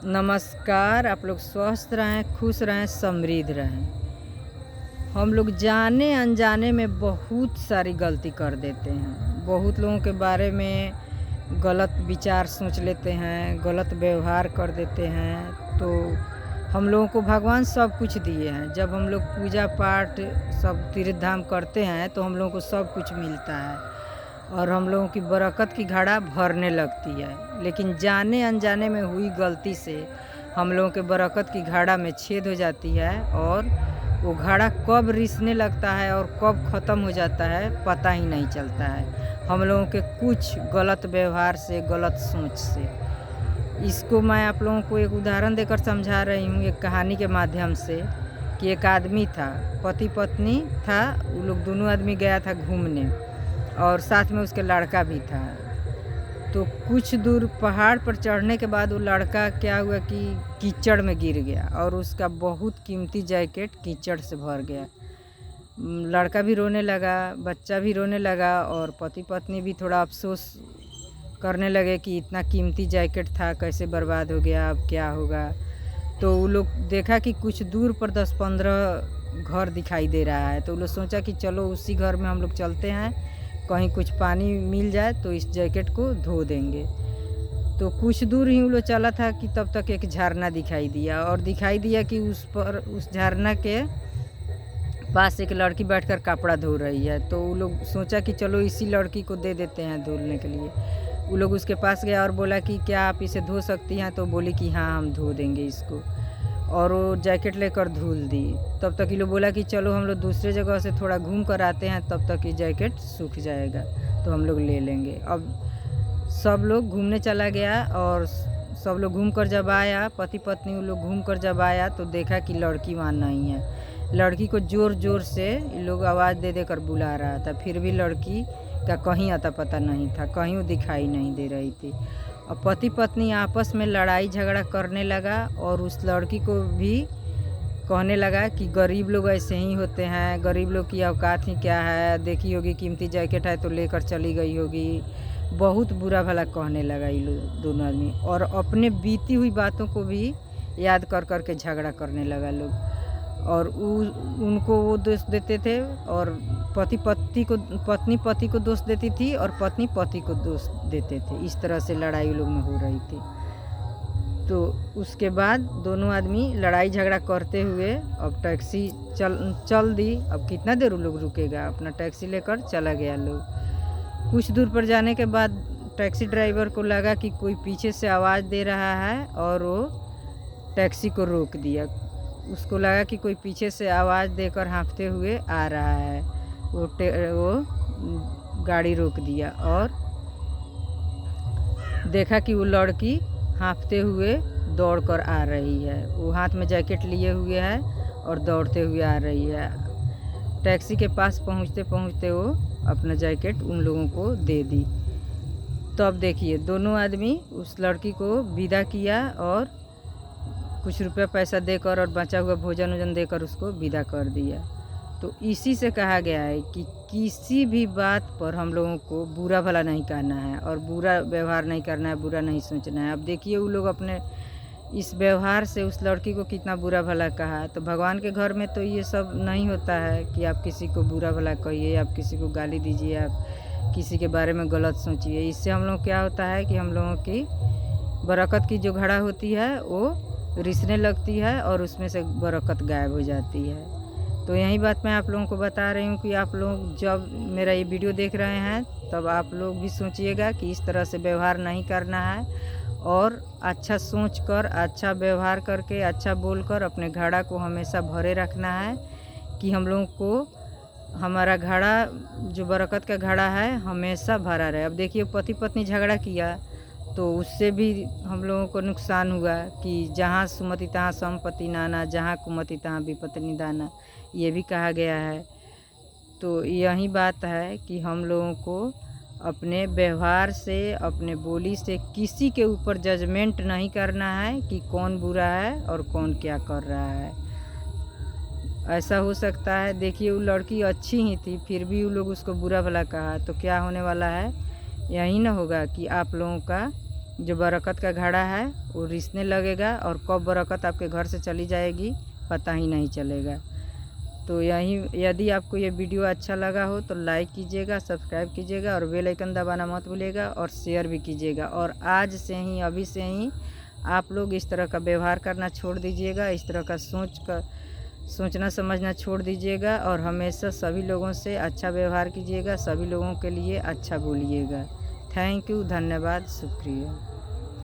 नमस्कार। आप लोग स्वस्थ रहें, खुश रहें, समृद्ध रहें। हम लोग जाने अनजाने में बहुत सारी गलती कर देते हैं। बहुत लोगों के बारे में गलत विचार सोच लेते हैं, गलत व्यवहार कर देते हैं। तो हम लोगों को भगवान सब कुछ दिए हैं। जब हम लोग पूजा पाठ सब तीर्थ धाम करते हैं तो हम लोगों को सब कुछ मिलता है और हम लोगों की बरकत की घड़ा भरने लगती है। लेकिन जाने अनजाने में हुई गलती से हम लोगों के बरकत की घड़ा में छेद हो जाती है और वो घड़ा कब रिसने लगता है और कब ख़त्म हो जाता है पता ही नहीं चलता है, हम लोगों के कुछ गलत व्यवहार से, गलत सोच से। इसको मैं आप लोगों को एक उदाहरण देकर समझा रही हूँ, एक कहानी के माध्यम से। कि एक आदमी था, पति पत्नी था, वो लोग दोनों आदमी गया था घूमने और साथ में उसके लड़का भी था। तो कुछ दूर पहाड़ पर चढ़ने के बाद वो लड़का क्या हुआ कि कीचड़ में गिर गया और उसका बहुत कीमती जैकेट कीचड़ से भर गया। लड़का भी रोने लगा, बच्चा भी रोने लगा और पति पत्नी भी थोड़ा अफसोस करने लगे कि इतना कीमती जैकेट था, कैसे बर्बाद हो गया, अब क्या होगा। तो वो लोग देखा कि कुछ दूर पर 10-15 घर दिखाई दे रहा है। तो वो लोग सोचा कि चलो उसी घर में हम लोग चलते हैं, कहीं कुछ पानी मिल जाए तो इस जैकेट को धो देंगे। तो कुछ दूर ही वो लोग चला था कि तब तक एक झरना दिखाई दिया और दिखाई दिया कि उस झरना के पास एक लड़की बैठकर कपड़ा धो रही है। तो वो लोग सोचा कि चलो इसी लड़की को दे देते हैं धुलने के लिए। वो लोग उसके पास गया और बोला कि क्या आप इसे धो सकती हैं? तो बोली कि हाँ, हम धो देंगे इसको। और वो जैकेट लेकर धुल दी। तब तक ये लोग बोला कि चलो हम लोग दूसरे जगह से थोड़ा घूम कर आते हैं, तब तक ये जैकेट सूख जाएगा तो हम लोग ले लेंगे। अब सब लोग घूमने चला गया और सब लोग घूम कर जब आया, पति पत्नी वो लोग घूम कर जब आया तो देखा कि लड़की वहाँ नहीं है। लड़की को ज़ोर ज़ोर से ये लोग आवाज़ दे देकर बुला रहा था, फिर भी लड़की का कहीं अता पता नहीं था, कहीं वो दिखाई नहीं दे रही थी। और पति पत्नी आपस में लड़ाई झगड़ा करने लगा और उस लड़की को भी कहने लगा कि गरीब लोग ऐसे ही होते हैं, गरीब लोग की औकात ही क्या है, देखी होगी कीमती जैकेट है तो लेकर चली गई होगी। बहुत बुरा भला कहने लगा ये लोग दोनों आदमी और अपने बीती हुई बातों को भी याद कर कर के झगड़ा करने लगा लोग। और उनको वो दोष देते थे और पत्नी पति को दोष देती थी और पत्नी पति को दोष देते थे। इस तरह से लड़ाई लोग में हो रही थी। तो उसके बाद दोनों आदमी लड़ाई झगड़ा करते हुए अब टैक्सी चल दी। अब कितना देर वो लोग रुकेगा, अपना टैक्सी लेकर चला गया लोग। कुछ दूर पर जाने के बाद टैक्सी ड्राइवर को लगा कि कोई पीछे से आवाज़ दे रहा है और वो टैक्सी को रोक दिया। उसको लगा कि कोई पीछे से आवाज़ देकर हाँफते हुए आ रहा है। वो गाड़ी रोक दिया और देखा कि वो लड़की हाँफते हुए दौड़कर आ रही है। वो हाथ में जैकेट लिए हुए है और दौड़ते हुए आ रही है। टैक्सी के पास पहुंचते पहुंचते वो अपना जैकेट उन लोगों को दे दी। तब देखिए दोनों आदमी उस लड़की को विदा किया और कुछ रुपया पैसा देकर और बचा हुआ भोजन वोजन देकर उसको विदा कर दिया। तो इसी से कहा गया है कि किसी भी बात पर हम लोगों को बुरा भला नहीं कहना है और बुरा व्यवहार नहीं करना है, बुरा नहीं सोचना है। अब देखिए वो लोग अपने इस व्यवहार से उस लड़की को कितना बुरा भला कहा। तो भगवान के घर में तो ये सब नहीं होता है कि आप किसी को बुरा भला कहिए, आप किसी को गाली दीजिए, आप किसी के बारे में गलत सोचिए। इससे हम लोग क्या होता है कि हम लोगों की बरकत की जो घड़ा होती है वो रिसने लगती है और उसमें से बरकत गायब हो जाती है। तो यही बात मैं आप लोगों को बता रही हूँ कि आप लोग जब मेरा ये वीडियो देख रहे हैं तब आप लोग भी सोचिएगा कि इस तरह से व्यवहार नहीं करना है और अच्छा सोच कर, अच्छा व्यवहार करके, अच्छा बोलकर अपने घड़ा को हमेशा भरे रखना है कि हम लोगों को हमारा घड़ा जो बरकत का घड़ा है हमेशा भरा रहे। अब देखिए पति पत्नी झगड़ा किया तो उससे भी हम लोगों को नुकसान हुआ कि जहाँ सुमति तहाँ संपत्ति नाना, जहाँ कुमति तहाँ विपत्ति निदाना, ये भी कहा गया है। तो यही बात है कि हम लोगों को अपने व्यवहार से, अपने बोली से किसी के ऊपर जजमेंट नहीं करना है कि कौन बुरा है और कौन क्या कर रहा है। ऐसा हो सकता है, देखिए वो लड़की अच्छी ही थी फिर भी वो लोग उसको बुरा भला कहा, तो क्या होने वाला है, यही ना होगा कि आप लोगों का जो बरकत का घड़ा है वो रिसने लगेगा और कब बरकत आपके घर से चली जाएगी पता ही नहीं चलेगा। तो यदि आपको ये वीडियो अच्छा लगा हो तो लाइक कीजिएगा, सब्सक्राइब कीजिएगा और बेल आइकन दबाना मत भूलिएगा और शेयर भी कीजिएगा। और आज से ही, अभी से ही आप लोग इस तरह का व्यवहार करना छोड़ दीजिएगा, इस तरह का सोचना समझना छोड़ दीजिएगा और हमेशा सभी लोगों से अच्छा व्यवहार कीजिएगा, सभी लोगों के लिए अच्छा बोलिएगा। थैंक यू, धन्यवाद, शुक्रिया।